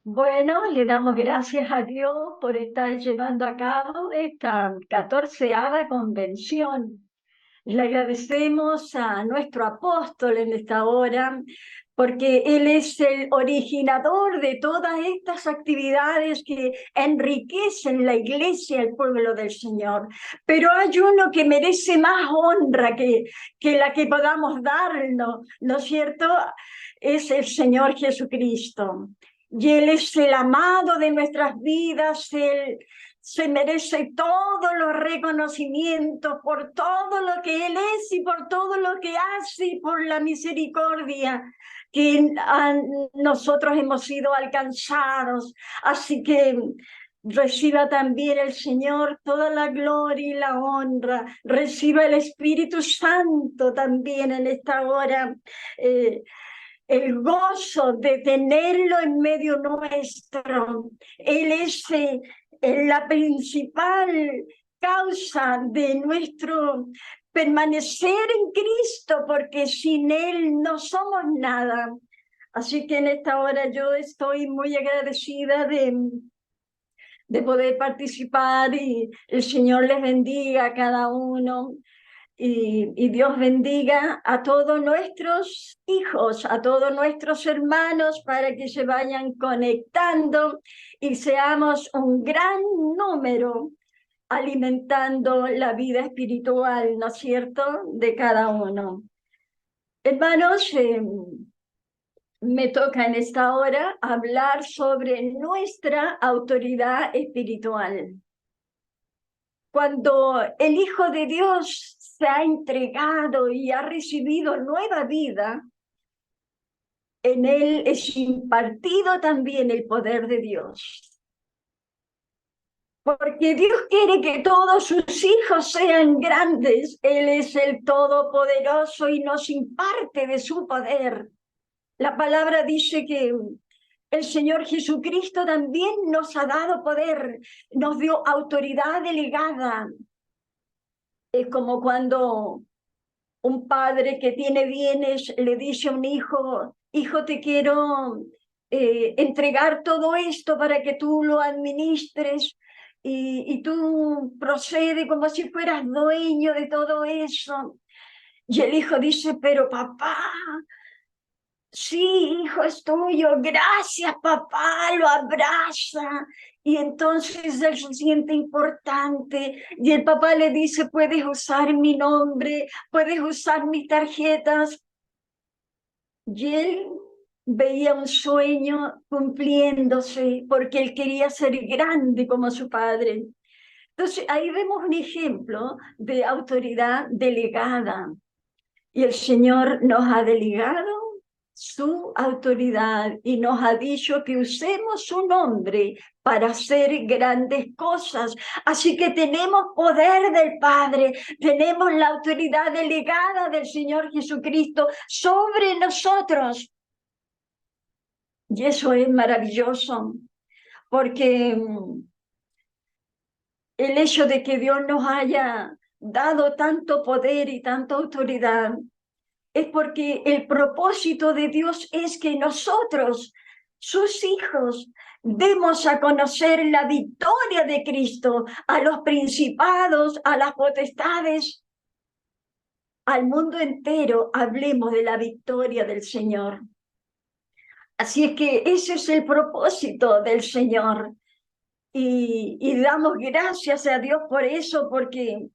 Bueno, le damos gracias a Dios por estar llevando a cabo esta 14ª convención. Le agradecemos a nuestro apóstol en esta hora, porque él es el originador de todas estas actividades que enriquecen la iglesia, el pueblo del Señor. Pero hay uno que merece más honra que la que podamos darnos, ¿no es cierto? Es el Señor Jesucristo. Y Él es el amado de nuestras vidas, Él se merece todos los reconocimientos por todo lo que Él es y por todo lo que hace y por la misericordia que nosotros hemos sido alcanzados. Así que reciba también el Señor toda la gloria y la honra. Reciba el Espíritu Santo también en esta hora. Eh, el gozo de tenerlo en medio nuestro. Él es la principal causa de nuestro permanecer en Cristo, porque sin Él no somos nada. Así que en esta hora yo estoy muy agradecida de poder participar y el Señor les bendiga a cada uno. Y Dios bendiga a todos nuestros hijos, a todos nuestros hermanos, para que se vayan conectando y seamos un gran número alimentando la vida espiritual, ¿no es cierto?, de cada uno. Hermanos, me toca en esta hora hablar sobre nuestra autoridad espiritual. Cuando el Hijo de Dios se ha entregado y ha recibido nueva vida, en él es impartido también el poder de Dios. Porque Dios quiere que todos sus hijos sean grandes. Él es el Todopoderoso y nos imparte de su poder. La palabra dice que el Señor Jesucristo también nos ha dado poder, nos dio autoridad delegada. Es como cuando un padre que tiene bienes le dice a un hijo: hijo, te quiero entregar todo esto para que tú lo administres y tú procede como si fueras dueño de todo eso. Y el hijo dice: pero papá, sí, hijo, es tuyo, gracias papá, lo abraza. Y entonces él se siente importante y el papá le dice: puedes usar mi nombre, puedes usar mis tarjetas. Y él veía un sueño cumpliéndose porque él quería ser grande como su padre. Entonces ahí vemos un ejemplo de autoridad delegada. Y el Señor nos ha delegado su autoridad y nos ha dicho que usemos su nombre para hacer grandes cosas. Así que tenemos poder del Padre, tenemos la autoridad delegada del Señor Jesucristo sobre nosotros. Y eso es maravilloso, porque el hecho de que Dios nos haya dado tanto poder y tanta autoridad es porque el propósito de Dios es que nosotros, sus hijos, demos a conocer la victoria de Cristo a los principados, a las potestades, al mundo entero. Hablemos de la victoria del Señor. Así es que ese es el propósito del Señor. Y damos gracias a Dios por eso, porque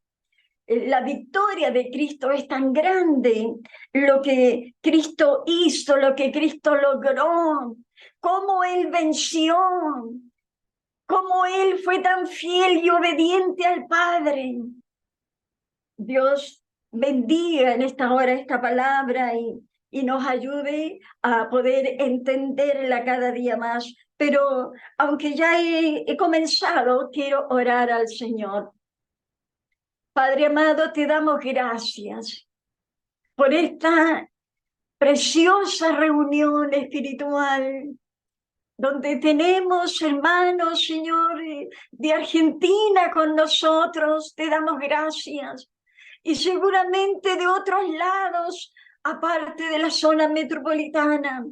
la victoria de Cristo es tan grande, lo que Cristo hizo, lo que Cristo logró, cómo Él venció, cómo Él fue tan fiel y obediente al Padre. Dios bendiga en esta hora esta palabra y nos ayude a poder entenderla cada día más. Pero aunque ya he comenzado, quiero orar al Señor. Padre amado, te damos gracias por esta preciosa reunión espiritual, donde tenemos hermanos, Señor, de Argentina con nosotros. Te damos gracias. Y seguramente de otros lados, aparte de la zona metropolitana.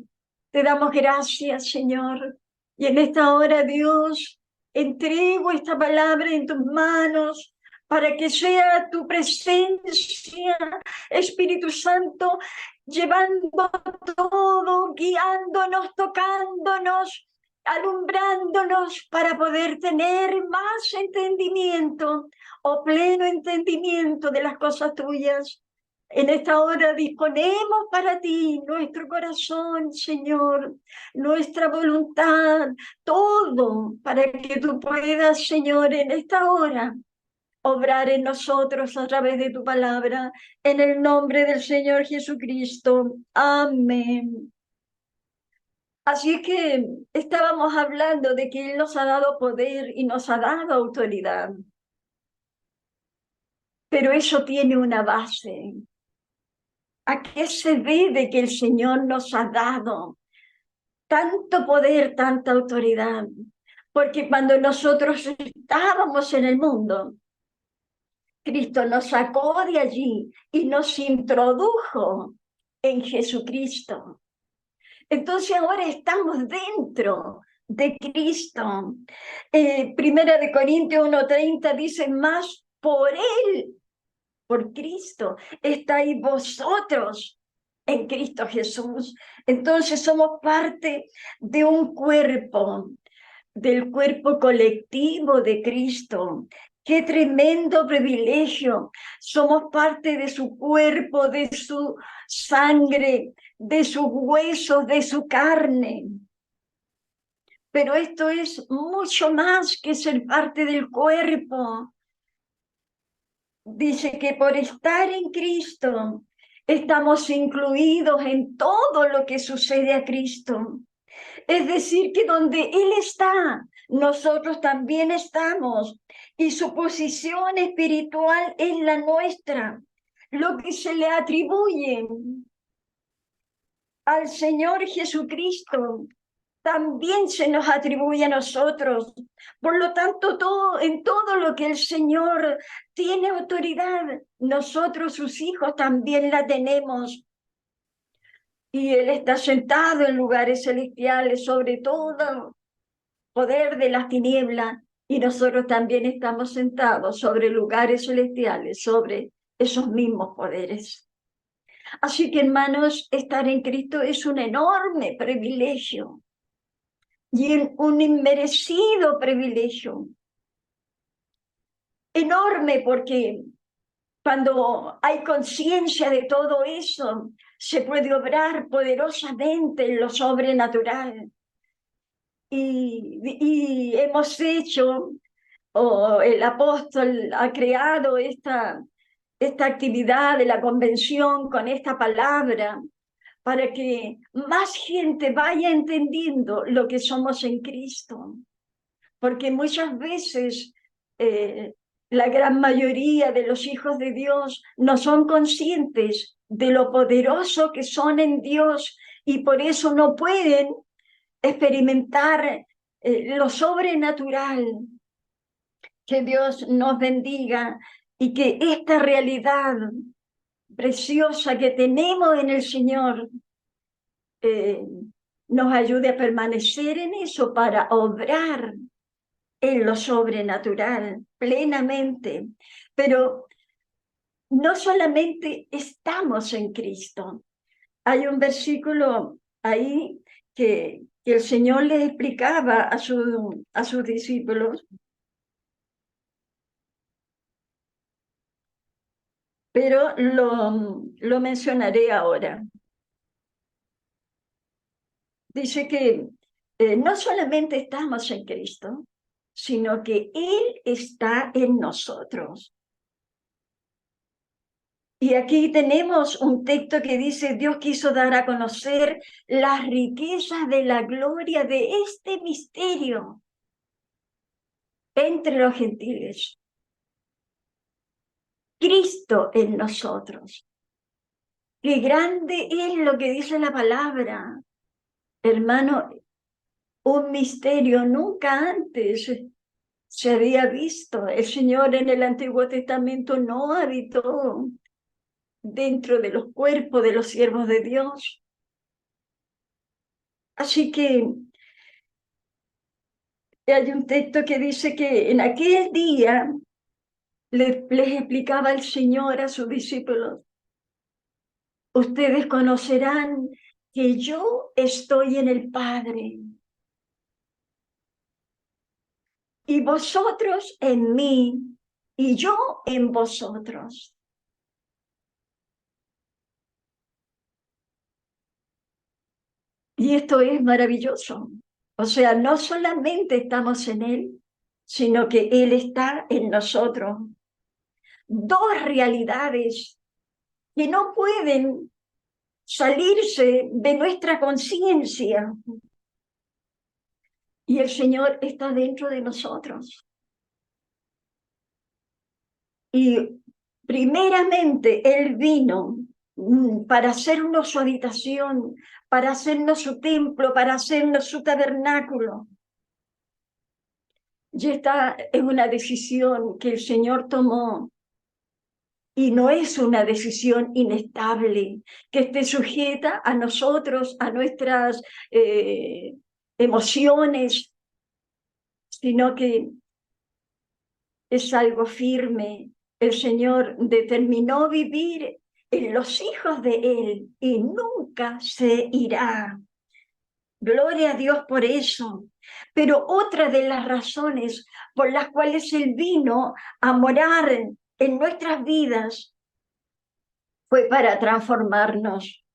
Te damos gracias, Señor. Y en esta hora, Dios, entrego esta palabra en tus manos para que sea tu presencia, Espíritu Santo, llevando todo, guiándonos, tocándonos, alumbrándonos para poder tener más entendimiento o pleno entendimiento de las cosas tuyas. En esta hora disponemos para ti nuestro corazón, Señor, nuestra voluntad, todo para que tú puedas, Señor, en esta hora obrar en nosotros a través de tu palabra, en el nombre del Señor Jesucristo. Amén. Así que estábamos hablando de que Él nos ha dado poder y nos ha dado autoridad, pero eso tiene una base. ¿A qué se debe que el Señor nos ha dado tanto poder, tanta autoridad? Porque cuando nosotros estábamos en el mundo, Cristo nos sacó de allí y nos introdujo en Jesucristo. Entonces ahora estamos dentro de Cristo. Primera de Corintios 1:30 dice, más por Él, por Cristo, estáis vosotros en Cristo Jesús. Entonces somos parte de un cuerpo, del cuerpo colectivo de Cristo. ¡Qué tremendo privilegio! Somos parte de su cuerpo, de su sangre, de sus huesos, de su carne. Pero esto es mucho más que ser parte del cuerpo. Dice que por estar en Cristo estamos incluidos en todo lo que sucede a Cristo. Es decir, que donde Él está, nosotros también estamos, y su posición espiritual es la nuestra. Lo que se le atribuye al Señor Jesucristo también se nos atribuye a nosotros. Por lo tanto, en todo lo que el Señor tiene autoridad, nosotros, sus hijos, también la tenemos. Y Él está sentado en lugares celestiales sobre todo poder de las tinieblas, y nosotros también estamos sentados sobre lugares celestiales, sobre esos mismos poderes. Así que, hermanos, estar en Cristo es un enorme privilegio y un inmerecido privilegio. Enorme porque cuando hay conciencia de todo eso, se puede obrar poderosamente en lo sobrenatural. Y hemos hecho, o el apóstol ha creado esta actividad de la convención con esta palabra, para que más gente vaya entendiendo lo que somos en Cristo. Porque muchas veces la gran mayoría de los hijos de Dios no son conscientes de lo poderoso que son en Dios y por eso no pueden experimentar lo sobrenatural. Que Dios nos bendiga y que esta realidad preciosa que tenemos en el Señor nos ayude a permanecer en eso para obrar en lo sobrenatural plenamente. Pero no solamente estamos en Cristo. Hay un versículo ahí que el Señor le explicaba a sus discípulos, pero lo mencionaré ahora. Dice que no solamente estamos en Cristo, sino que Él está en nosotros. Y aquí tenemos un texto que dice, Dios quiso dar a conocer las riquezas de la gloria de este misterio entre los gentiles. Cristo en nosotros. Qué grande es lo que dice la palabra. Hermano, un misterio nunca antes se había visto. El Señor en el Antiguo Testamento no habitó dentro de los cuerpos de los siervos de Dios. Así que hay un texto que dice que en aquel día les explicaba el Señor a sus discípulos: ustedes conocerán que yo estoy en el Padre y vosotros en mí y yo en vosotros. Y esto es maravilloso. O sea, no solamente estamos en Él, sino que Él está en nosotros. Dos realidades que no pueden salirse de nuestra conciencia. Y el Señor está dentro de nosotros. Y primeramente Él vino para hacernos su habitación, para hacernos su templo, para hacernos su tabernáculo. Y esta es una decisión que el Señor tomó, y no es una decisión inestable, que esté sujeta a nosotros, a nuestras emociones, sino que es algo firme. El Señor determinó vivir en los hijos de Él y nunca se irá. Gloria a Dios por eso. Pero otra de las razones por las cuales Él vino a morar en nuestras vidas fue para transformarnos,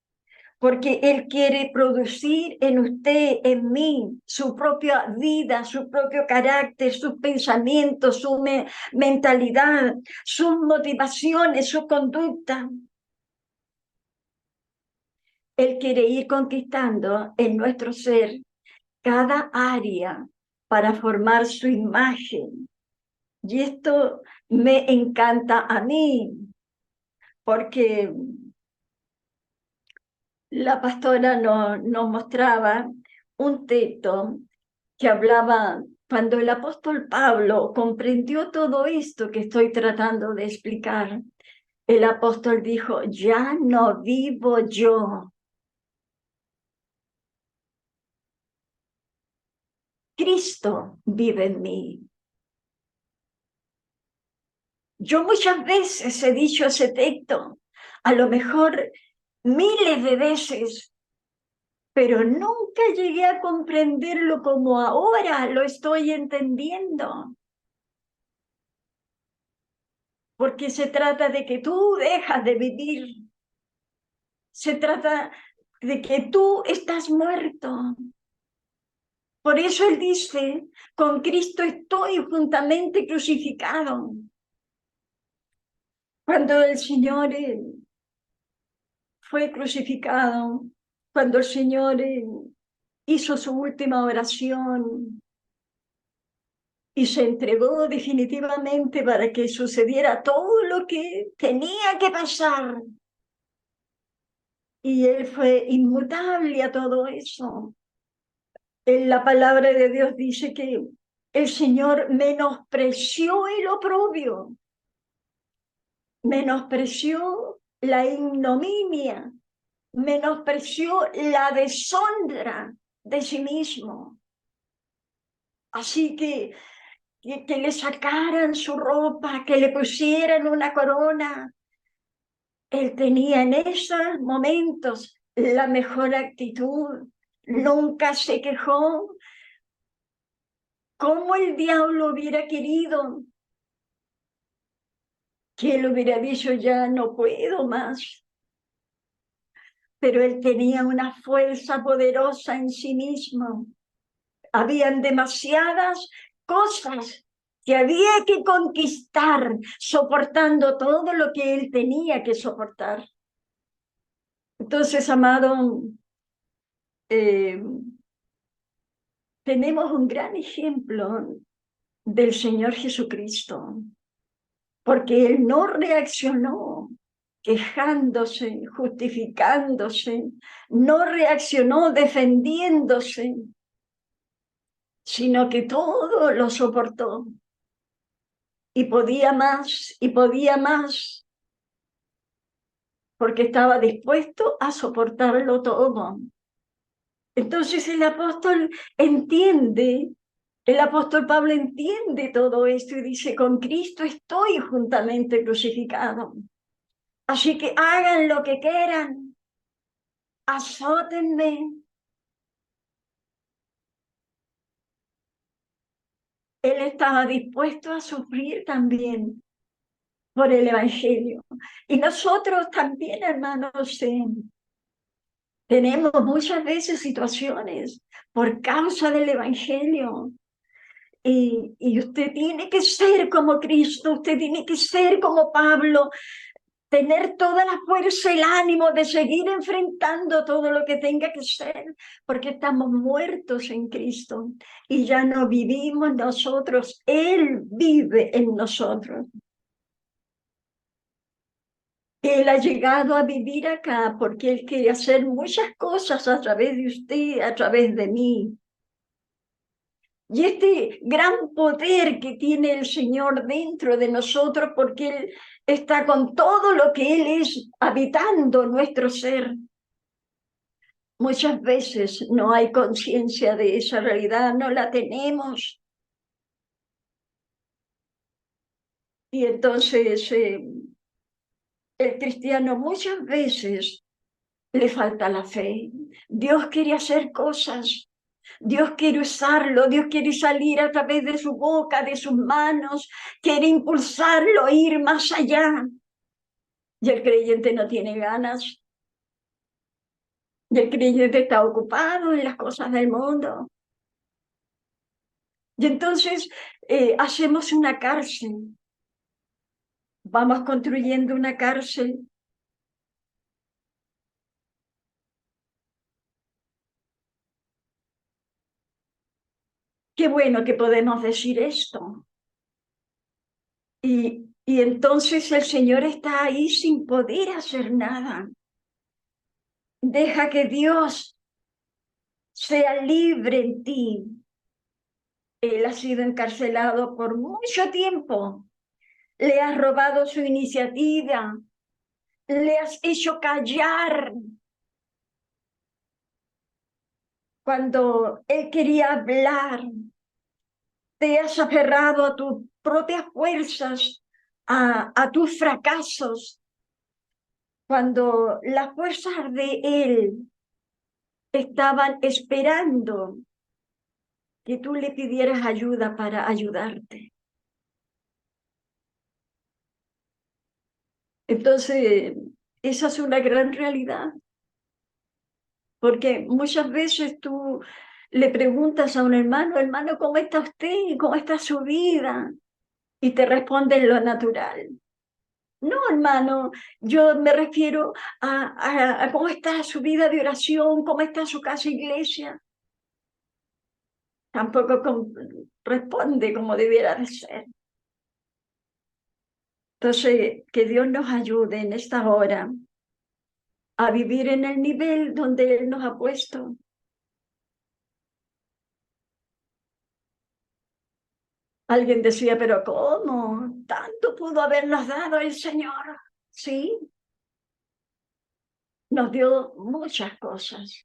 porque Él quiere producir en usted, en mí, su propia vida, su propio carácter, sus pensamientos, su mentalidad, sus motivaciones, su conducta. Él quiere ir conquistando en nuestro ser cada área para formar su imagen. Y esto me encanta a mí, porque la pastora nos mostraba un texto que hablaba cuando el apóstol Pablo comprendió todo esto que estoy tratando de explicar. El apóstol dijo: ya no vivo yo, Cristo vive en mí. Yo muchas veces he dicho ese texto, a lo mejor miles de veces, pero nunca llegué a comprenderlo como ahora lo estoy entendiendo. Porque se trata de que tú dejas de vivir, se trata de que tú estás muerto. Por eso Él dice: con Cristo estoy juntamente crucificado. Cuando el Señor fue crucificado, cuando el Señor hizo su última oración y se entregó definitivamente para que sucediera todo lo que tenía que pasar, y Él fue inmutable a todo eso. En la palabra de Dios dice que el Señor menospreció el oprobio, menospreció la ignominia, menospreció la deshonra de sí mismo. Así que le sacaran su ropa, que le pusieran una corona. Él tenía en esos momentos la mejor actitud, nunca se quejó. ¿Cómo el diablo hubiera querido que él hubiera dicho: ya no puedo más? Pero él tenía una fuerza poderosa en sí mismo. Habían demasiadas cosas que había que conquistar, soportando todo lo que él tenía que soportar. Entonces, amado, eh, tenemos un gran ejemplo del Señor Jesucristo, porque Él no reaccionó quejándose, justificándose, no reaccionó defendiéndose, sino que todo lo soportó. Y podía más, porque estaba dispuesto a soportarlo todo. Entonces el apóstol Pablo entiende todo esto y dice, con Cristo estoy juntamente crucificado. Así que hagan lo que quieran, azótenme. Él estaba dispuesto a sufrir también por el Evangelio. Y nosotros también, hermanos, tenemos muchas veces situaciones por causa del Evangelio. Y usted tiene que ser como Cristo, usted tiene que ser como Pablo, tener toda la fuerza y el ánimo de seguir enfrentando todo lo que tenga que ser, porque estamos muertos en Cristo y ya no vivimos nosotros, Él vive en nosotros. Él ha llegado a vivir acá porque Él quiere hacer muchas cosas a través de usted, a través de mí. Y este gran poder que tiene el Señor dentro de nosotros, porque Él está con todo lo que Él es habitando nuestro ser. Muchas veces no hay conciencia de esa realidad, no la tenemos. Y entonces el cristiano muchas veces le falta la fe. Dios quiere hacer cosas, Dios quiere usarlo, Dios quiere salir a través de su boca, de sus manos, quiere impulsarlo a ir más allá. Y el creyente no tiene ganas, y el creyente está ocupado en las cosas del mundo. Y entonces hacemos una cárcel, vamos construyendo una cárcel. Qué bueno que podemos decir esto. Y entonces el Señor está ahí sin poder hacer nada. Deja que Dios sea libre en ti. Él ha sido encarcelado por mucho tiempo. Le has robado su iniciativa. Le has hecho callar cuando él quería hablar. Te has aferrado a tus propias fuerzas, a tus fracasos, cuando las fuerzas de él estaban esperando que tú le pidieras ayuda para ayudarte. Entonces, esa es una gran realidad, porque muchas veces tú le preguntas a un hermano, hermano, ¿cómo está usted? ¿Cómo está su vida? Y te responden lo natural. No, hermano, yo me refiero a cómo está su vida de oración, cómo está su casa iglesia. Tampoco responde como debiera de ser. Entonces, que Dios nos ayude en esta hora a vivir en el nivel donde Él nos ha puesto. Alguien decía, pero ¿cómo? Tanto pudo habernos dado el Señor. Sí, nos dio muchas cosas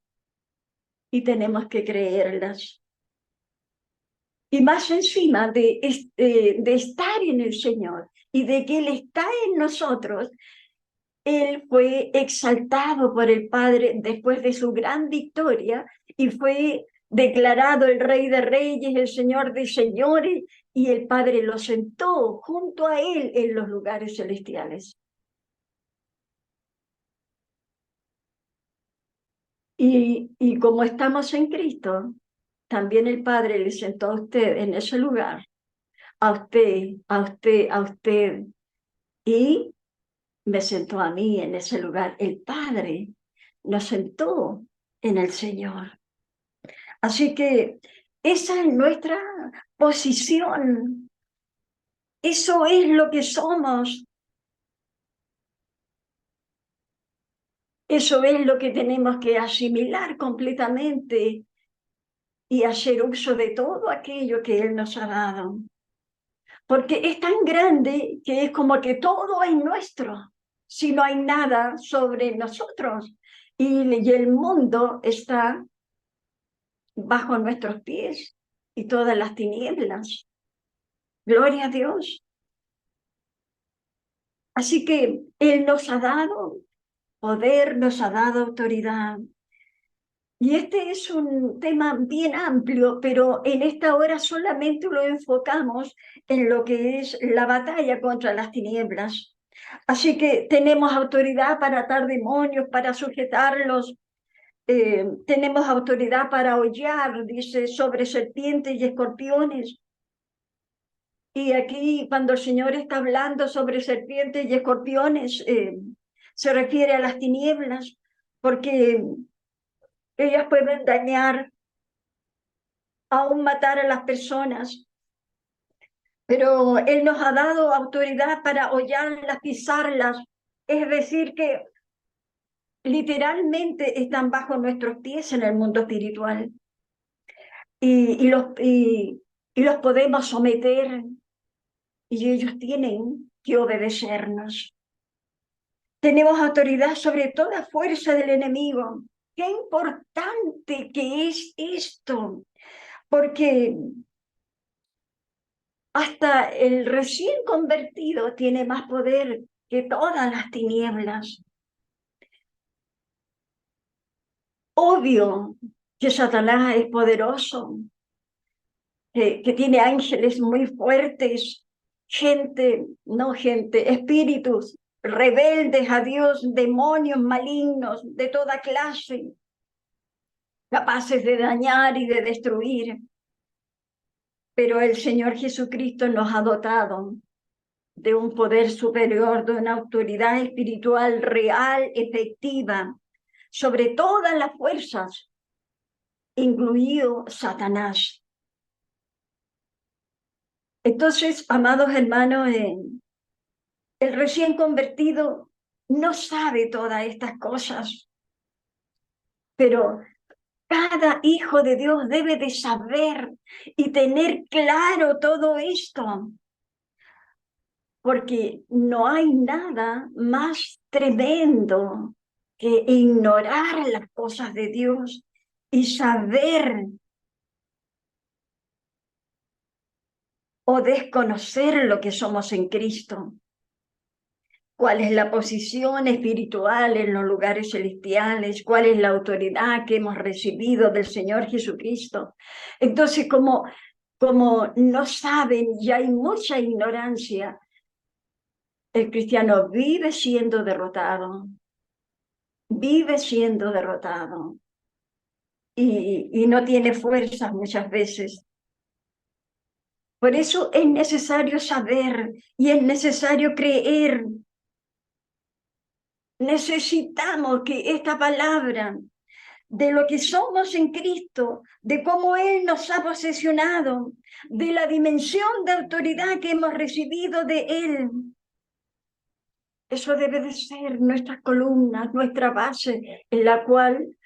y tenemos que creerlas. Y más encima de estar en el Señor y de que Él está en nosotros, Él fue exaltado por el Padre después de su gran victoria y fue declarado el Rey de Reyes, el Señor de Señores, y el Padre lo sentó junto a Él en los lugares celestiales. Y como estamos en Cristo, también el Padre le sentó a usted en ese lugar, a usted, a usted, a usted, y me sentó a mí en ese lugar. El Padre nos sentó en el Señor. Así que esa es nuestra posición. Eso es lo que somos. Eso es lo que tenemos que asimilar completamente y hacer uso de todo aquello que Él nos ha dado. Porque es tan grande que es como que todo es nuestro, si no hay nada sobre nosotros. Y el mundo está bajo nuestros pies y todas las tinieblas. Gloria a Dios. Así que Él nos ha dado poder, nos ha dado autoridad. Y este es un tema bien amplio, pero en esta hora solamente lo enfocamos en lo que es la batalla contra las tinieblas. Así que tenemos autoridad para atar demonios, para sujetarlos, tenemos autoridad para hollar, dice, sobre serpientes y escorpiones. Y aquí cuando el Señor está hablando sobre serpientes y escorpiones, se refiere a las tinieblas, porque ellas pueden dañar, aún matar a las personas. Pero Él nos ha dado autoridad para hollarlas, pisarlas. Es decir, que literalmente están bajo nuestros pies en el mundo espiritual. Y los podemos someter y ellos tienen que obedecernos. Tenemos autoridad sobre toda fuerza del enemigo. Qué importante que es esto, porque hasta el recién convertido tiene más poder que todas las tinieblas. Obvio que Satanás es poderoso, que tiene ángeles muy fuertes, espíritus rebeldes a Dios, demonios malignos de toda clase, capaces de dañar y de destruir. Pero el Señor Jesucristo nos ha dotado de un poder superior, de una autoridad espiritual real, efectiva, sobre todas las fuerzas, incluido Satanás. Entonces, amados hermanos, el recién convertido no sabe todas estas cosas, pero cada hijo de Dios debe de saber y tener claro todo esto, porque no hay nada más tremendo que ignorar las cosas de Dios y saber o desconocer lo que somos en Cristo. Cuál es la posición espiritual en los lugares celestiales, cuál es la autoridad que hemos recibido del Señor Jesucristo. Entonces, como no saben y hay mucha ignorancia, el cristiano vive siendo derrotado, y no tiene fuerzas muchas veces. Por eso es necesario saber y es necesario creer. Necesitamos que esta palabra de lo que somos en Cristo, de cómo Él nos ha posesionado, de la dimensión de autoridad que hemos recibido de Él. Eso debe de ser nuestra columna, nuestra base, en la cual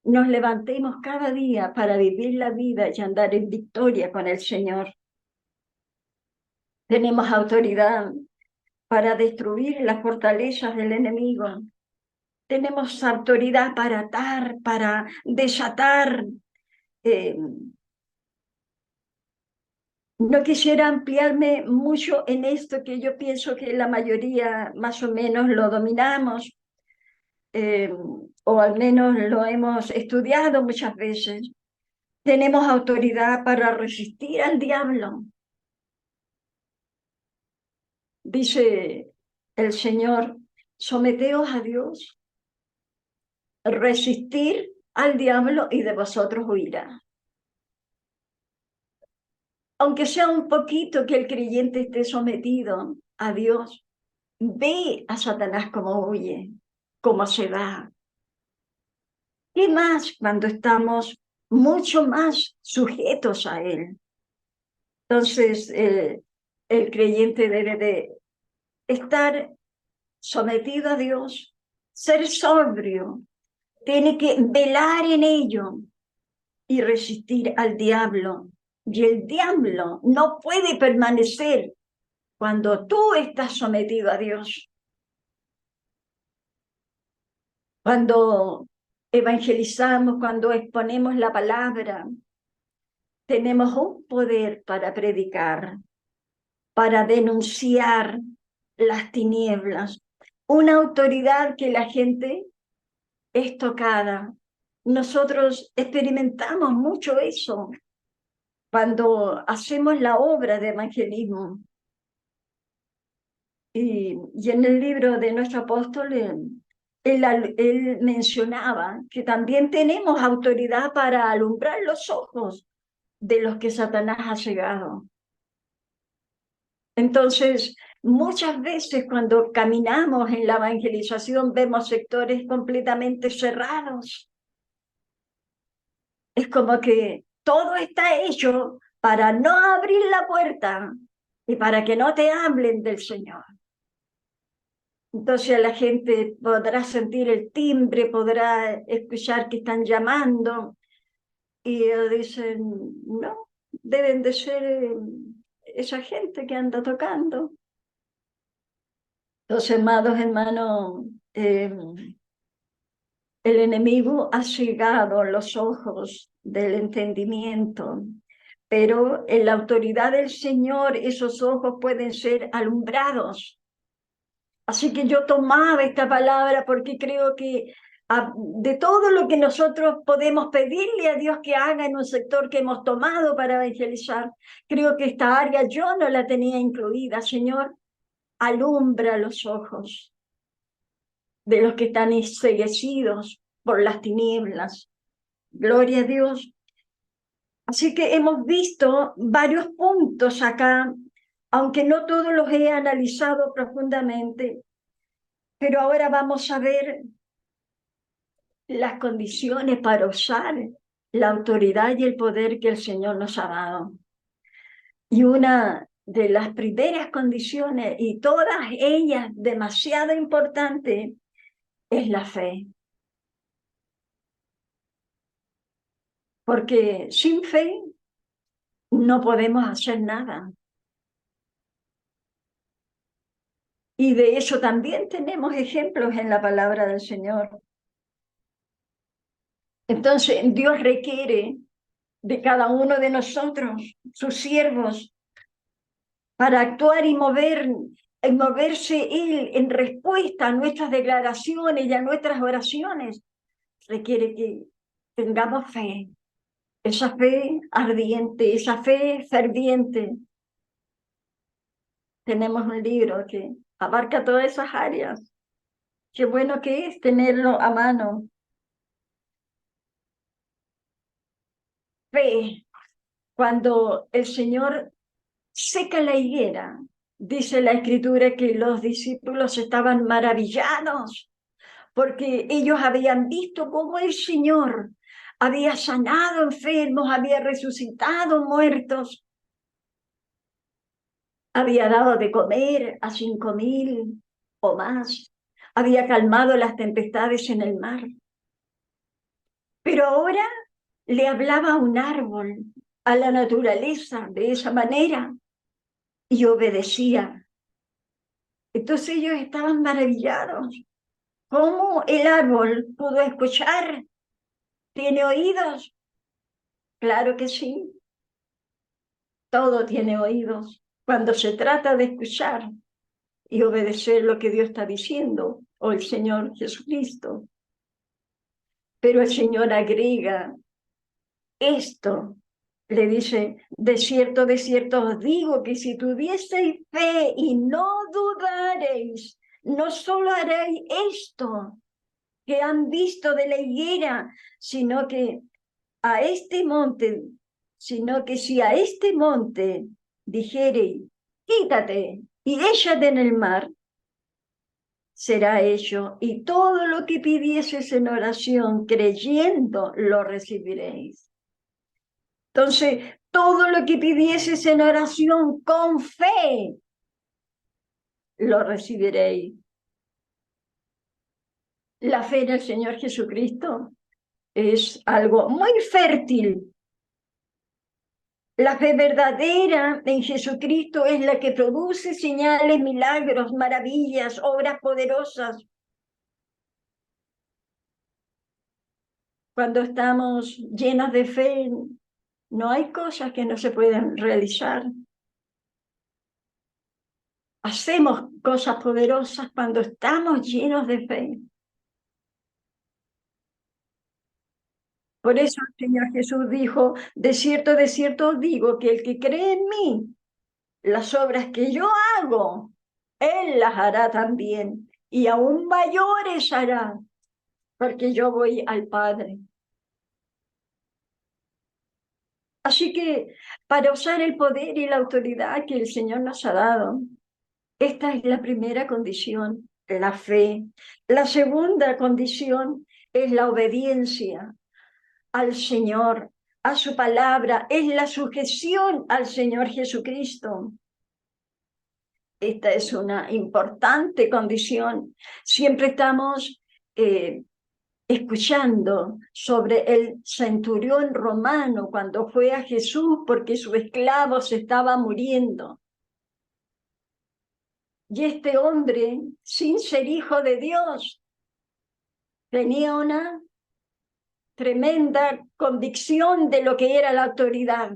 nos levantemos cada día para vivir la vida y andar en victoria con el Señor. Tenemos autoridad para destruir las fortalezas del enemigo. Tenemos autoridad para atar, para desatar. No quisiera ampliarme mucho en esto, que yo pienso que la mayoría más o menos lo dominamos, o al menos lo hemos estudiado muchas veces. Tenemos autoridad para resistir al diablo. Dice el Señor, someteos a Dios, resistir al diablo y de vosotros huirá. Aunque sea un poquito que el creyente esté sometido a Dios, ve a Satanás como huye, como se va. ¿Qué más cuando estamos mucho más sujetos a Él? Entonces, el creyente debe de estar sometido a Dios, ser sobrio, tiene que velar en ello y resistir al diablo. Y el diablo no puede permanecer cuando tú estás sometido a Dios. Cuando evangelizamos, cuando exponemos la palabra, tenemos un poder para predicar, para denunciar las tinieblas, una autoridad que la gente es tocada. Nosotros experimentamos mucho eso cuando hacemos la obra de evangelismo. Y en el libro de nuestro apóstol, él mencionaba que también tenemos autoridad para alumbrar los ojos de los que Satanás ha cegado. Entonces, muchas veces cuando caminamos en la evangelización vemos sectores completamente cerrados. Es como que todo está hecho para no abrir la puerta y para que no te hablen del Señor. Entonces la gente podrá sentir el timbre, podrá escuchar que están llamando y dicen, no, deben de ser esa gente que anda tocando. Entonces, amados hermanos, el enemigo ha cegado los ojos del entendimiento, pero en la autoridad del Señor esos ojos pueden ser alumbrados. Así que yo tomaba esta palabra porque creo que de todo lo que nosotros podemos pedirle a Dios que haga en un sector que hemos tomado para evangelizar, creo que esta área yo no la tenía incluida. Señor, alumbra los ojos de los que están enceguecidos por las tinieblas. Gloria a Dios. Así que hemos visto varios puntos acá, aunque no todos los he analizado profundamente, pero ahora vamos a ver las condiciones para usar la autoridad y el poder que el Señor nos ha dado. Y una de las primeras condiciones, y todas ellas demasiado importantes, es la fe. Porque sin fe no podemos hacer nada. Y de eso también tenemos ejemplos en la palabra del Señor. Entonces, Dios requiere de cada uno de nosotros, sus siervos, para actuar y moverse Él en respuesta a nuestras declaraciones y a nuestras oraciones. Requiere que tengamos fe, esa fe ardiente, esa fe ferviente. Tenemos un libro que abarca todas esas áreas. Qué bueno que es tenerlo a mano. Fe, cuando el Señor seca la higuera, dice la Escritura que los discípulos estaban maravillados porque ellos habían visto cómo el Señor había sanado enfermos, había resucitado muertos, había dado de comer a 5.000 o más, había calmado las tempestades en el mar. Pero ahora le hablaba a un árbol, a la naturaleza, de esa manera, y obedecía. Entonces ellos estaban maravillados. ¿Cómo el árbol pudo escuchar? ¿Tiene oídos? Claro que sí. Todo tiene oídos cuando se trata de escuchar y obedecer lo que Dios está diciendo, o el Señor Jesucristo. Pero el Señor agrega esto, le dice, de cierto os digo que si tuvieseis fe y no dudareis, no solo haréis esto que han visto de la higuera, sino que a este monte, sino que si a este monte dijere, quítate y échate en el mar, será hecho, y todo lo que pidieses en oración, creyendo, lo recibiréis. Entonces, todo lo que pidieses en oración con fe, lo recibiréis. La fe en el Señor Jesucristo es algo muy fértil. La fe verdadera en Jesucristo es la que produce señales, milagros, maravillas, obras poderosas. Cuando estamos llenos de fe, no hay cosas que no se pueden realizar. Hacemos cosas poderosas cuando estamos llenos de fe. Por eso el Señor Jesús dijo, de cierto os digo que el que cree en mí, las obras que yo hago, Él las hará también, y aún mayores hará, porque yo voy al Padre. Así que para usar el poder y la autoridad que el Señor nos ha dado, esta es la primera condición, la fe. La segunda condición es la obediencia al Señor, a su palabra, es la sujeción al Señor Jesucristo. Esta es una importante condición. Siempre estamos escuchando sobre el centurión romano cuando fue a Jesús porque su esclavo se estaba muriendo. Y este hombre, sin ser hijo de Dios, tenía una tremenda convicción de lo que era la autoridad.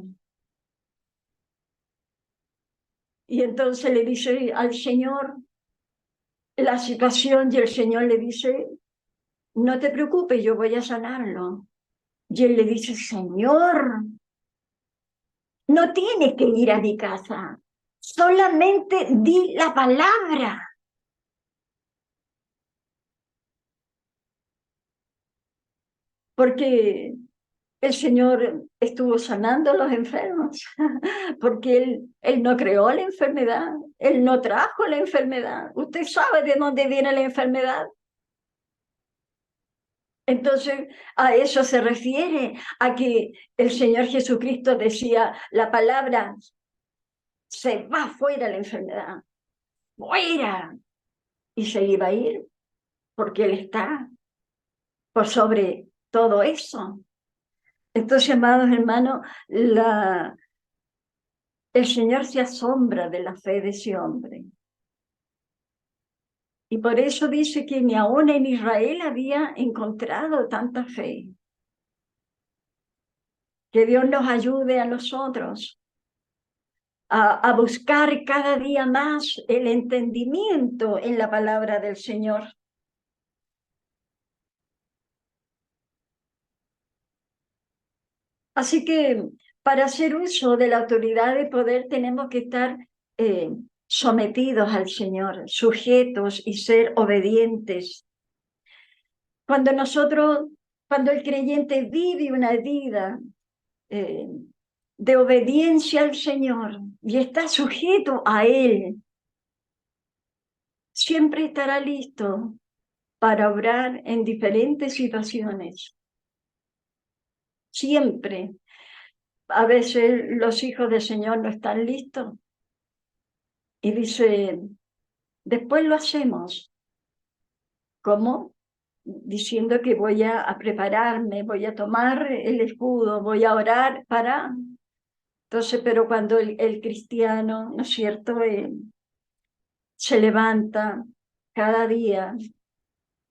Y entonces le dice al Señor la situación y el Señor le dice, no te preocupes, yo voy a sanarlo. Y él le dice, Señor, no tienes que ir a mi casa, solamente di la palabra. Porque el Señor estuvo sanando a los enfermos, porque él no creó la enfermedad, Él no trajo la enfermedad. Usted sabe de dónde viene la enfermedad. Entonces, a eso se refiere, a que el Señor Jesucristo decía, la palabra, se va fuera la enfermedad, fuera, y se iba a ir, porque Él está por sobre todo eso. Entonces, amados hermanos, el Señor se asombra de la fe de ese hombre. Y por eso dice que ni aún en Israel había encontrado tanta fe. Que Dios nos ayude a nosotros a buscar cada día más el entendimiento en la palabra del Señor. Así que para hacer uso de la autoridad y poder tenemos que estar sometidos al Señor, sujetos y ser obedientes. Cuando el creyente vive una vida eh, de obediencia al Señor y está sujeto a Él, siempre estará listo para obrar en diferentes situaciones. Siempre. A veces los hijos del Señor no están listos y dice, después lo hacemos. ¿Cómo? Diciendo que voy a prepararme, voy a tomar el escudo, voy a orar para... Entonces, pero cuando el cristiano, ¿no es cierto?, se levanta cada día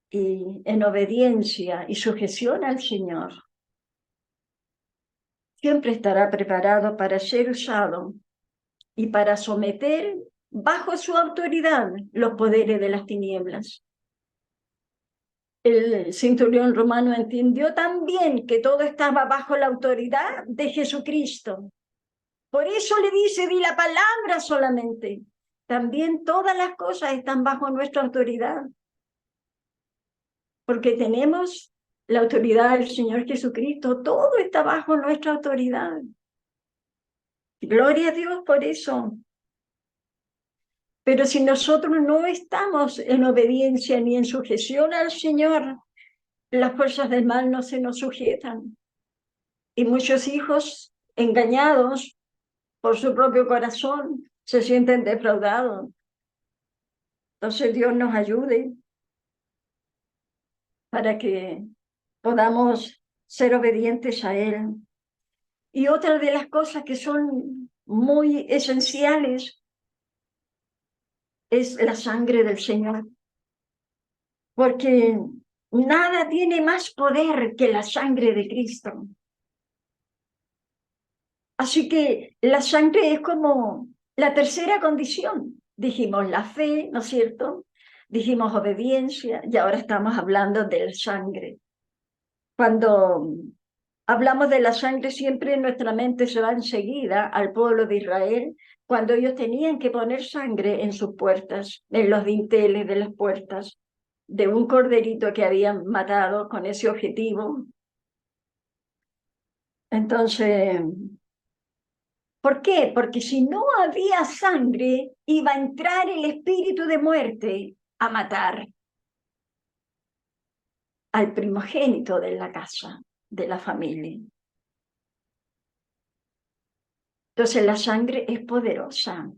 y en obediencia y sujeción al Señor, siempre estará preparado para ser usado y para someter bajo su autoridad los poderes de las tinieblas. El centurión romano entendió también que todo estaba bajo la autoridad de Jesucristo. Por eso le dice, di la palabra solamente. También todas las cosas están bajo nuestra autoridad, porque tenemos la autoridad del Señor Jesucristo. Todo está bajo nuestra autoridad. Gloria a Dios por eso. Pero si nosotros no estamos en obediencia ni en sujeción al Señor, las fuerzas del mal no se nos sujetan. Y muchos hijos engañados por su propio corazón se sienten defraudados. Entonces Dios nos ayude para que podamos ser obedientes a Él. Y otra de las cosas que son muy esenciales es la sangre del Señor. Porque Nada tiene más poder que la sangre de Cristo. Así que la sangre es como la tercera condición. Dijimos la fe, ¿no es cierto? Dijimos obediencia y ahora estamos hablando de la sangre. Cuando hablamos de la sangre, siempre nuestra mente se va enseguida al pueblo de Israel, cuando ellos tenían que poner sangre en sus puertas, en los dinteles de las puertas, de un corderito que habían matado con ese objetivo. Entonces, ¿por qué? Porque si no había sangre, iba a entrar el espíritu de muerte a matar al primogénito de la casa, de la familia. Entonces la sangre es poderosa.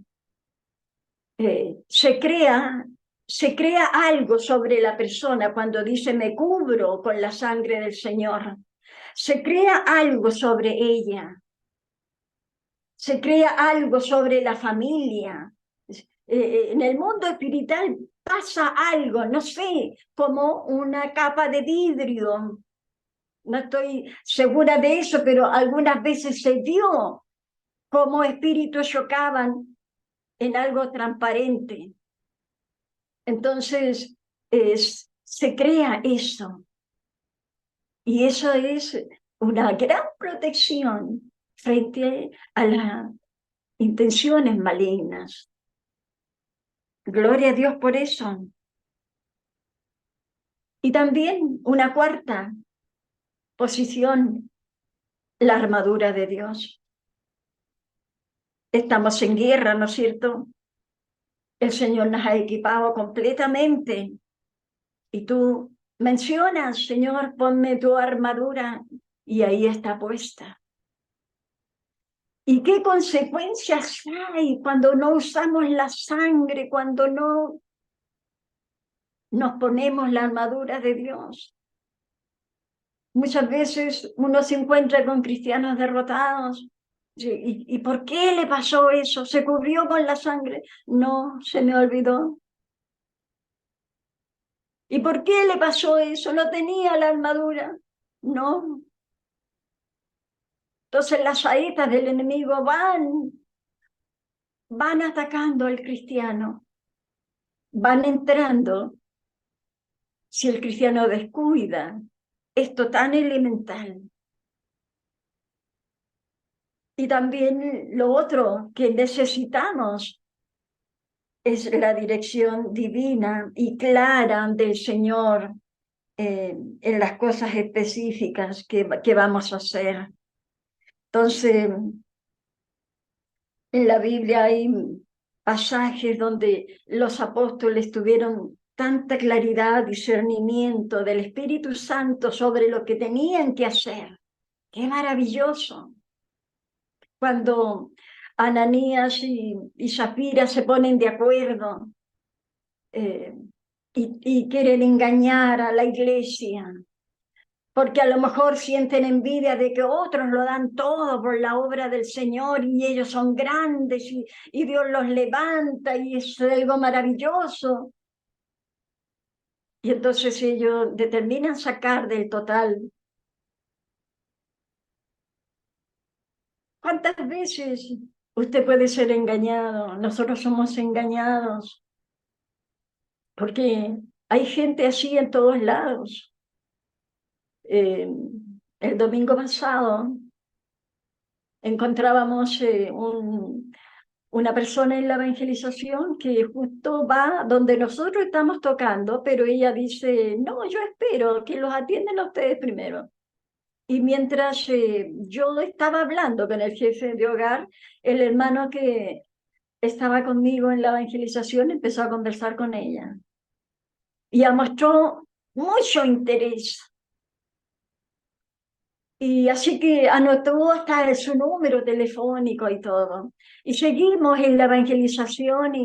Se crea algo sobre la persona cuando dice me cubro con la sangre del Señor. Se crea algo sobre ella. Se crea algo sobre la familia. En el mundo espiritual pasa algo, no sé, como una capa de vidrio. No estoy segura de eso, pero algunas veces se vio cómo espíritus chocaban en algo transparente. Entonces, se crea eso. Y eso es una gran protección frente a las intenciones malignas. Gloria a Dios por eso. Y también una cuarta posición, la armadura de Dios. Estamos en guerra, ¿no es cierto? El Señor nos ha equipado completamente. Y tú mencionas, Señor, ponme tu armadura, y ahí está puesta. ¿Y qué consecuencias hay cuando no usamos la sangre, cuando no nos ponemos la armadura de Dios? Muchas veces uno se encuentra con cristianos derrotados. ¿Y por qué le pasó eso? ¿Se cubrió con la sangre? No, se me olvidó. ¿Y por qué le pasó eso? ¿No tenía la armadura? No. Entonces las saetas del enemigo van atacando al cristiano, van entrando. Si el cristiano descuida esto tan elemental. Y también lo otro que necesitamos es la dirección divina y clara del Señor en las cosas específicas que vamos a hacer. Entonces, en la Biblia hay pasajes donde los apóstoles tuvieron tanta claridad, discernimiento del Espíritu Santo sobre lo que tenían que hacer. ¡Qué maravilloso! Cuando Ananías y Zafira se ponen de acuerdo eh, y quieren engañar a la iglesia, porque a lo mejor sienten envidia de que otros lo dan todo por la obra del Señor y ellos son grandes y Dios los levanta y es algo maravilloso. Y entonces ellos determinan sacar del total. ¿Cuántas veces usted puede ser engañado? Nosotros somos engañados porque hay gente así en todos lados. Eh, el domingo pasado encontrábamos una persona en la evangelización que justo va donde nosotros estamos tocando, pero ella dice, no, yo espero que los atiendan a ustedes primero. Y mientras yo estaba hablando con el jefe de hogar, el hermano que estaba conmigo en la evangelización empezó a conversar con ella y mostró mucho interés. Y así que anotó hasta su número telefónico y todo. Y seguimos en la evangelización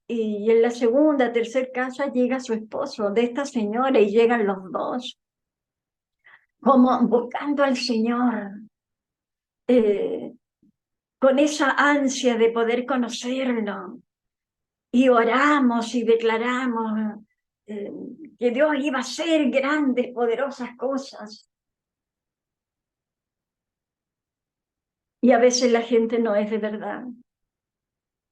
y en la segunda, tercera casa llega su esposo de esta señora y llegan los dos, como buscando al Señor, eh, con esa ansia de poder conocerlo. Y oramos y declaramos. que Dios iba a hacer grandes, poderosas cosas. Y a veces la gente no es de verdad.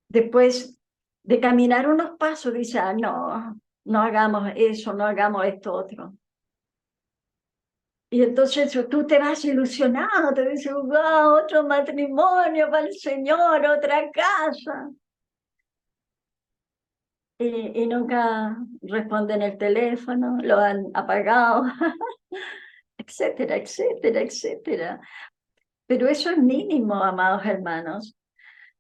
Después de caminar unos pasos, dice, ah, no, no hagamos eso, no hagamos esto otro. Y entonces tú te vas ilusionado, te dices, wow, otro matrimonio para el Señor, otra casa. Y nunca responden el teléfono, lo han apagado, etcétera, etcétera, etcétera. Pero eso es mínimo, amados hermanos.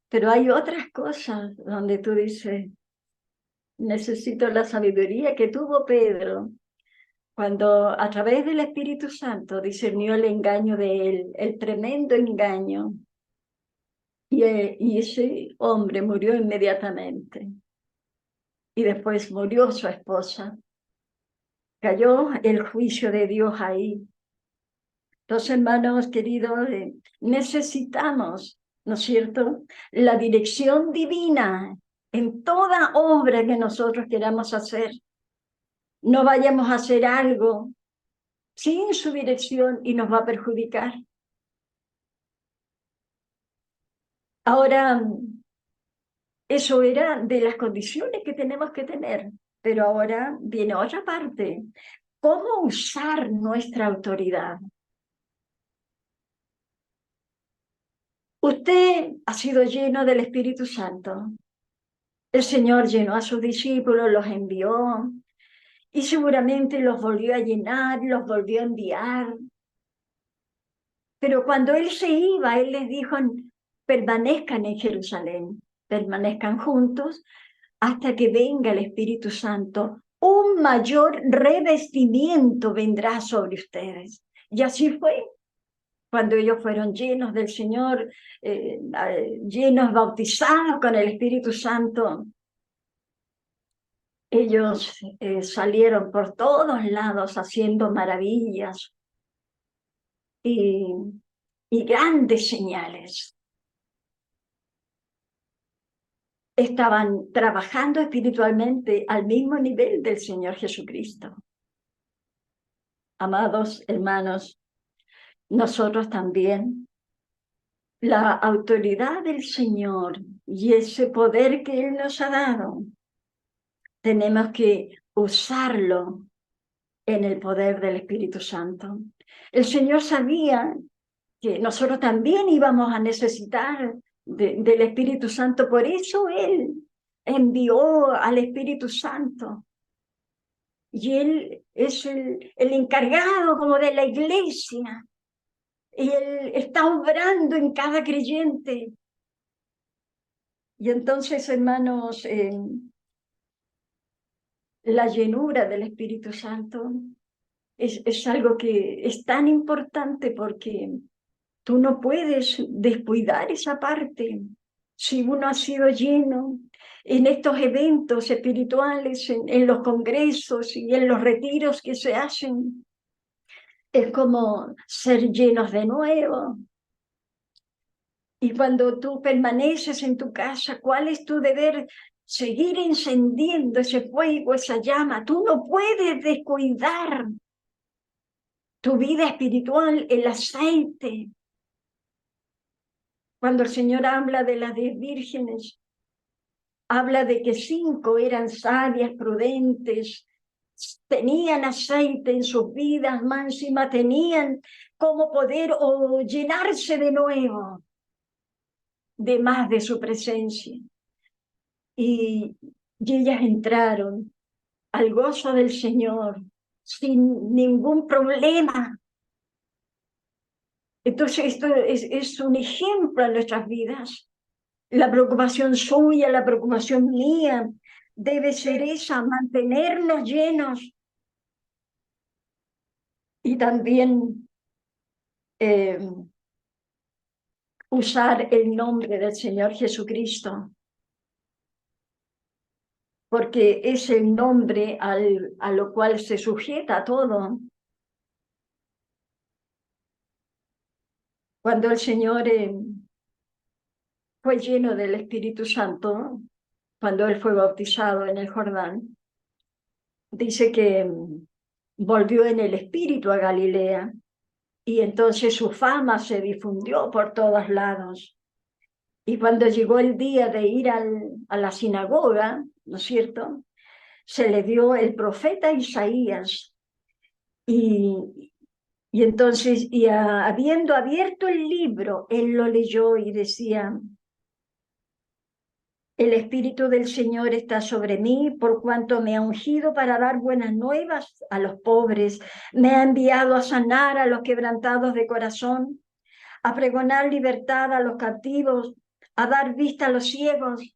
Pero hay otras cosas donde tú dices, necesito la sabiduría que tuvo Pedro cuando a través del Espíritu Santo discernió el engaño de él, el tremendo engaño. Y ese hombre murió inmediatamente. Y después murió su esposa. Cayó el juicio de Dios ahí. Los hermanos queridos, necesitamos, ¿no es cierto?, la dirección divina en toda obra que nosotros queramos hacer. No vayamos a hacer algo sin su dirección y nos va a perjudicar. Ahora, eso era de las condiciones que tenemos que tener, pero ahora viene otra parte. ¿Cómo usar nuestra autoridad? Usted ha sido lleno del Espíritu Santo. El Señor llenó a sus discípulos, los envió y seguramente los volvió a llenar, los volvió a enviar. Pero cuando Él se iba, Él les dijo, permanezcan en Jerusalén, permanezcan juntos hasta que venga el Espíritu Santo. Un mayor revestimiento vendrá sobre ustedes. Y así fue. Cuando ellos fueron llenos del Señor, llenos, bautizados con el Espíritu Santo, ellos salieron por todos lados haciendo maravillas y, y grandes señales. Estaban trabajando espiritualmente al mismo nivel del Señor Jesucristo. Amados hermanos, nosotros también, la autoridad del Señor y ese poder que Él nos ha dado, tenemos que usarlo en el poder del Espíritu Santo. El Señor sabía que nosotros también íbamos a necesitar del Espíritu Santo, por eso Él envió al Espíritu Santo. Y Él es el encargado como de la iglesia. Y Él está obrando en cada creyente. Y entonces, hermanos, la llenura del Espíritu Santo es algo que es tan importante porque tú no puedes descuidar esa parte. Si uno ha sido lleno en estos eventos espirituales, en los congresos y en los retiros que se hacen, es como ser llenos de nuevo. Y cuando tú permaneces en tu casa, ¿cuál es tu deber? Seguir encendiendo ese fuego, esa llama. Tú no puedes descuidar tu vida espiritual, el aceite. Cuando el Señor habla de las 10 vírgenes, habla de que 5 eran sabias, prudentes, tenían aceite en sus vidas, más encima tenían cómo poder o llenarse de nuevo, de más de su presencia. Y ellas entraron al gozo del Señor sin ningún problema. Entonces esto es un ejemplo en nuestras vidas. La preocupación suya, la preocupación mía, debe ser esa, mantenernos llenos y también eh, usar el nombre del Señor Jesucristo, porque es el nombre a lo cual se sujeta todo. Cuando el Señor fue lleno del Espíritu Santo, cuando Él fue bautizado en el Jordán, dice que volvió en el espíritu a Galilea y entonces su fama se difundió por todos lados. Y cuando llegó el día de ir a la sinagoga, ¿no es cierto?, se le dio el profeta Isaías y, y entonces, habiendo abierto el libro, él lo leyó y decía: el Espíritu del Señor está sobre mí, por cuanto me ha ungido para dar buenas nuevas a los pobres, me ha enviado a sanar a los quebrantados de corazón, a pregonar libertad a los cautivos, a dar vista a los ciegos.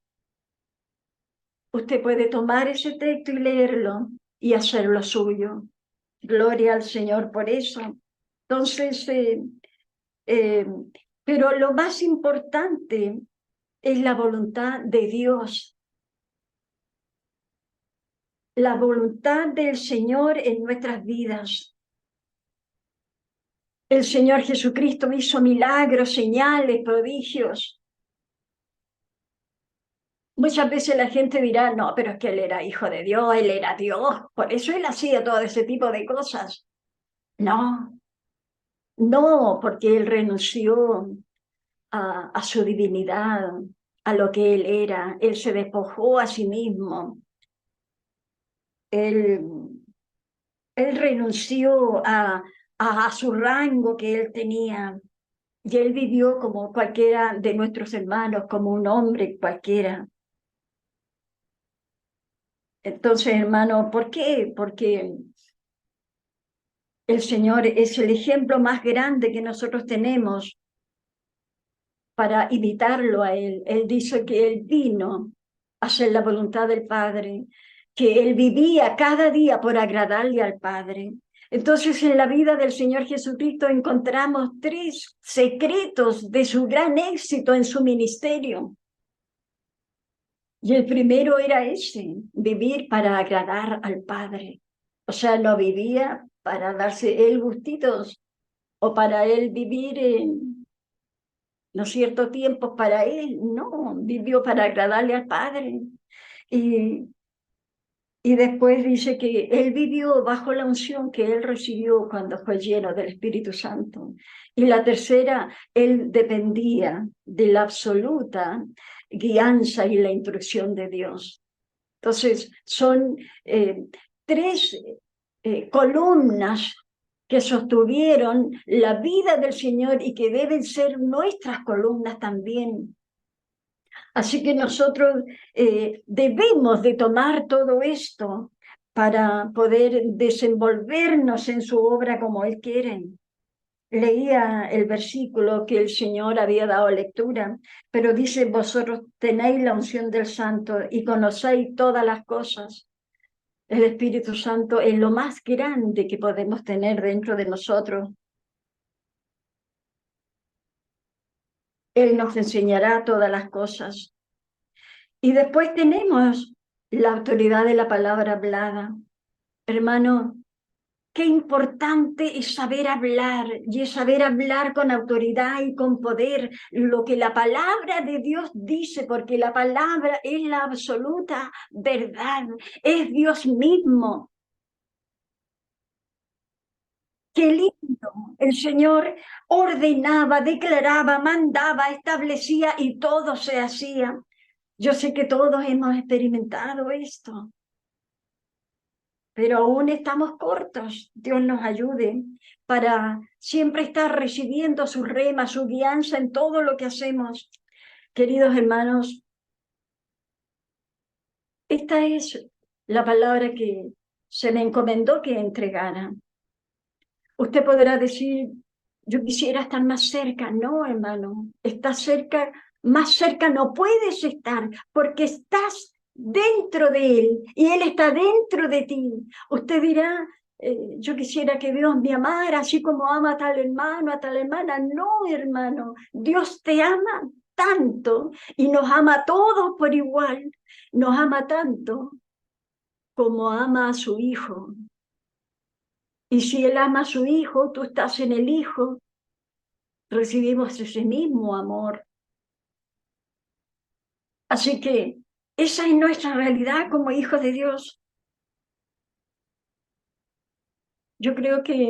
Usted puede tomar ese texto y leerlo y hacerlo suyo. Gloria al Señor por eso. Entonces, eh, pero lo más importante es la voluntad de Dios, la voluntad del Señor en nuestras vidas. El Señor Jesucristo hizo milagros, señales, prodigios. Muchas veces la gente dirá: no, pero es que Él era hijo de Dios, Él era Dios, por eso Él hacía todo ese tipo de cosas. No, no, porque Él renunció a su divinidad, a lo que Él era. Él se despojó a sí mismo. Él, él renunció a su rango que Él tenía. Y Él vivió como cualquiera de nuestros hermanos, como un hombre cualquiera. Entonces, hermano, ¿por qué? Porque el Señor es el ejemplo más grande que nosotros tenemos para imitarlo a Él. Él dice que Él vino a hacer la voluntad del Padre, que Él vivía cada día por agradarle al Padre. Entonces, en la vida del Señor Jesucristo encontramos tres secretos de su gran éxito en su ministerio. Y el primero era ese: vivir para agradar al Padre. O sea, no vivía para darse él gustitos o para él vivir en los ciertos tiempos para él. No, vivió para agradarle al Padre. Y, y después dice que él vivió bajo la unción que él recibió cuando fue lleno del Espíritu Santo. Y la tercera, él dependía de la absoluta guianza y la instrucción de Dios. Entonces, son tres columnas que sostuvieron la vida del Señor y que deben ser nuestras columnas también. Así que nosotros debemos de tomar todo esto para poder desenvolvernos en su obra como Él quiere. Leía el versículo que el Señor había dado lectura, pero dice: vosotros tenéis la unción del Santo y conocéis todas las cosas. El Espíritu Santo es lo más grande que podemos tener dentro de nosotros. Él nos enseñará todas las cosas. Y después tenemos la autoridad de la palabra hablada. Hermano, qué importante es saber hablar, y es saber hablar con autoridad y con poder lo que la palabra de Dios dice, porque la palabra es la absoluta verdad, es Dios mismo. Qué lindo. El Señor ordenaba, declaraba, mandaba, establecía y todo se hacía. Yo sé que todos hemos experimentado esto, pero aún estamos cortos. Dios nos ayude para siempre estar recibiendo su rema, su guianza en todo lo que hacemos. Queridos hermanos, esta es la palabra que se me encomendó que entregara. Usted podrá decir: yo quisiera estar más cerca. No, hermano, estás cerca, más cerca no puedes estar, porque estás dentro de Él y Él está dentro de ti. Usted dirá: yo quisiera que Dios me amara así como ama a tal hermano, a tal hermana. No, hermano, Dios te ama tanto y nos ama a todos por igual. Nos ama tanto como ama a su Hijo. Y si Él ama a su Hijo, tú estás en el Hijo, recibimos ese mismo amor. Así que esa es nuestra realidad como hijos de Dios. Yo creo que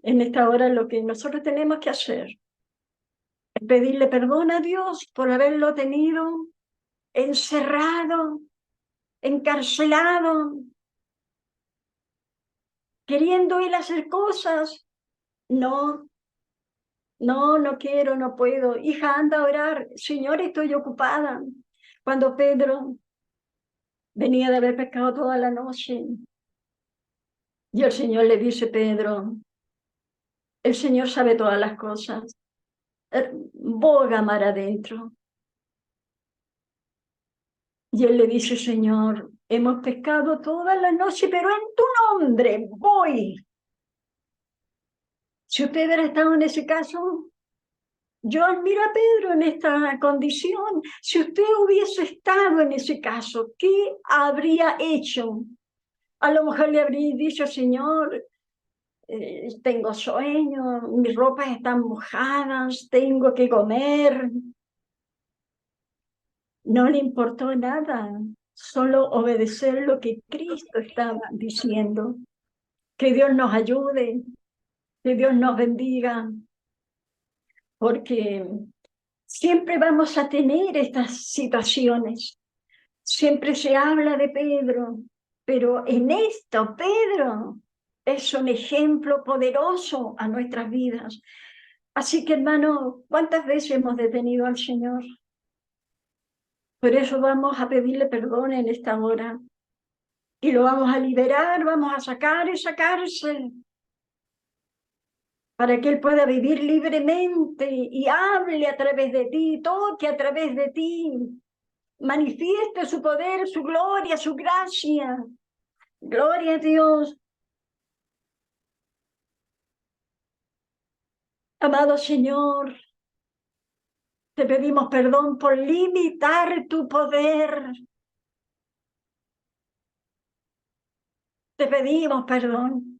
en esta hora lo que nosotros tenemos que hacer es pedirle perdón a Dios por haberlo tenido encerrado, encarcelado, queriendo él hacer cosas. No, no quiero, no puedo. Hija, anda a orar. Señor, estoy ocupada. Cuando Pedro venía de haber pescado toda la noche, y el Señor le dice, Pedro, el Señor sabe todas las cosas. Boga mar adentro. Y él le dice, Señor, hemos pescado toda la noche, pero en tu nombre voy. Si usted hubiera estado en ese caso, yo admiro a Pedro en esta condición. Si usted hubiese estado en ese caso, ¿qué habría hecho? A lo mejor le habría dicho, Señor, tengo sueño, mis ropas están mojadas, tengo que comer. No le importó nada, solo obedecer lo que Cristo estaba diciendo. Que Dios nos ayude, que Dios nos bendiga, porque siempre vamos a tener estas situaciones. Siempre se habla de Pedro, pero en esto Pedro es un ejemplo poderoso a nuestras vidas. Así que, hermano, ¿cuántas veces hemos detenido al Señor? Por eso vamos a pedirle perdón en esta hora. Y lo vamos a liberar, vamos a sacar esa cárcel para que Él pueda vivir libremente y hable a través de ti, toque a través de ti, manifieste su poder, su gloria, su gracia. Gloria a Dios. Amado Señor, te pedimos perdón por limitar tu poder. Te pedimos perdón.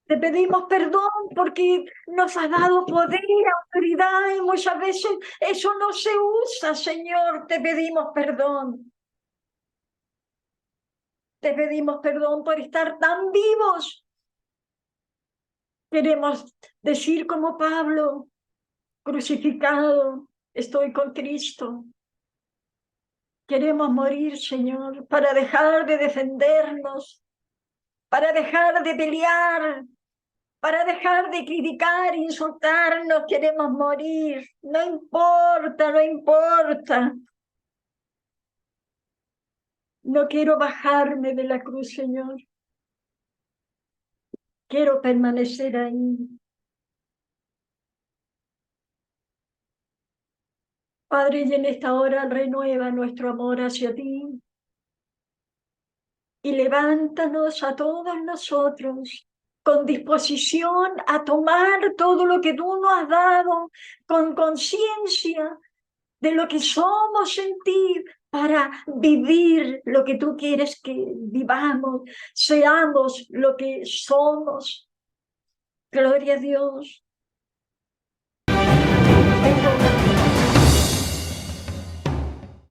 Te pedimos perdón porque nos has dado poder, autoridad y muchas veces eso no se usa, Señor. Te pedimos perdón. Te pedimos perdón por estar tan vivos. Queremos decir como Pablo, crucificado, estoy con Cristo. Queremos morir, Señor, para dejar de defendernos, para dejar de pelear, para dejar de criticar, insultarnos. Queremos morir. No importa, no importa. No quiero bajarme de la cruz, Señor. Quiero permanecer ahí. Padre, y en esta hora renueva nuestro amor hacia ti y levántanos a todos nosotros con disposición a tomar todo lo que tú nos has dado, con conciencia de lo que somos en ti, para vivir lo que tú quieres que vivamos, seamos lo que somos. Gloria a Dios.